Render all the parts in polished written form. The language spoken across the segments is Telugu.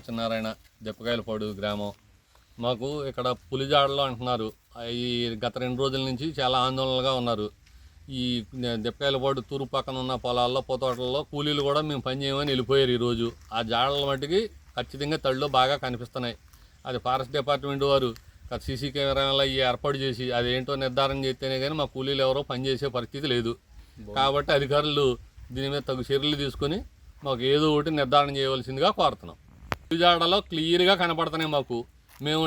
సత్యనారాయణ, దెప్పకాయలపాడు గ్రామం. మాకు ఇక్కడ పులిజాడలో అంటున్నారు. ఈ గత 2 రోజుల నుంచి చాలా ఆందోళనగా ఉన్నారు. ఈ దెప్పకాయలపాడు తూర్పు పక్కన ఉన్న పొలాల్లో, పోతోటల్లో కూలీలు కూడా మేము పని చేయమని వెళ్ళిపోయారు ఈరోజు. ఆ జాడల మట్టుకి ఖచ్చితంగా తడిలో బాగా కనిపిస్తున్నాయి. అది ఫారెస్ట్ డిపార్ట్మెంట్ వారు సీసీ కెమెరాలు ఏర్పాటు చేసి అదేంటో నిర్ధారణ చేస్తేనే కానీ మా కూలీలు ఎవరో పనిచేసే పరిస్థితి లేదు. కాబట్టి అధికారులు దీని మీద తగు చర్యలు తీసుకొని మాకు ఏదో ఒకటి నిర్ధారణ చేయవలసిందిగా కోరుతున్నాం. జాడలో క్లియర్గా కనపడుతున్నాయి మాకు. మేము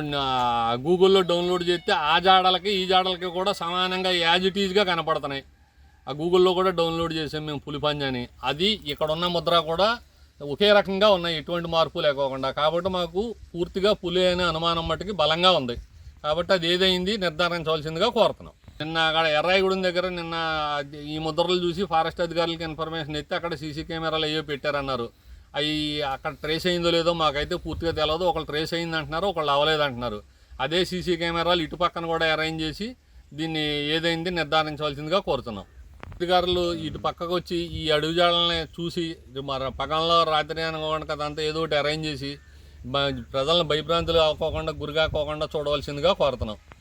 గూగుల్లో డౌన్లోడ్ చేస్తే ఆ జాడలకి ఈ జాడలకి కూడా సమానంగా యాజ్ ఇట్ ఈజ్గా కనపడుతున్నాయి. ఆ గూగుల్లో కూడా డౌన్లోడ్ చేసాం మేము పులిపంజని. అది ఇక్కడ ఉన్న ముద్ర కూడా ఒకే రకంగా ఉన్నాయి, ఎటువంటి మార్పు లేకోకుండా. కాబట్టి మాకు పూర్తిగా పులి అనే అనుమానం మట్టుకి బలంగా ఉంది. కాబట్టి అది ఏదైంది నిర్ధారించవలసిందిగా కోరుతున్నాం. నిన్న అక్కడ ఎర్రాయిగూడెం దగ్గర ఈ ముద్రలు చూసి ఫారెస్ట్ అధికారులకి ఇన్ఫర్మేషన్ ఇస్తే అక్కడ సీసీ కెమెరాలు అయ్యో పెట్టారన్నారు. అవి అక్కడ ట్రేస్ అయిందో లేదో మాకైతే పూర్తిగా తెలియదు. ఒకళ్ళు ట్రేస్ అయింది అంటున్నారు, ఒకళ్ళు అవ్వలేదు అంటున్నారు. అదే సీసీ కెమెరాలు ఇటు పక్కన కూడా అరేంజ్ చేసి దీన్ని ఏదైంది నిర్ధారించవలసిందిగా కోరుతున్నాం. అధికారులు ఇటు పక్కకు వచ్చి ఈ అడుగుజాడల్ని చూసి మరి పగలంలో రాత్రి అనుకోకుండా కదంతా ఏదో ఒకటి అరేంజ్ చేసి ప్రజలను భయభ్రాంతులు అవ్వకోకుండా గురికాకోకుండా చూడవలసిందిగా కోరుతున్నాం.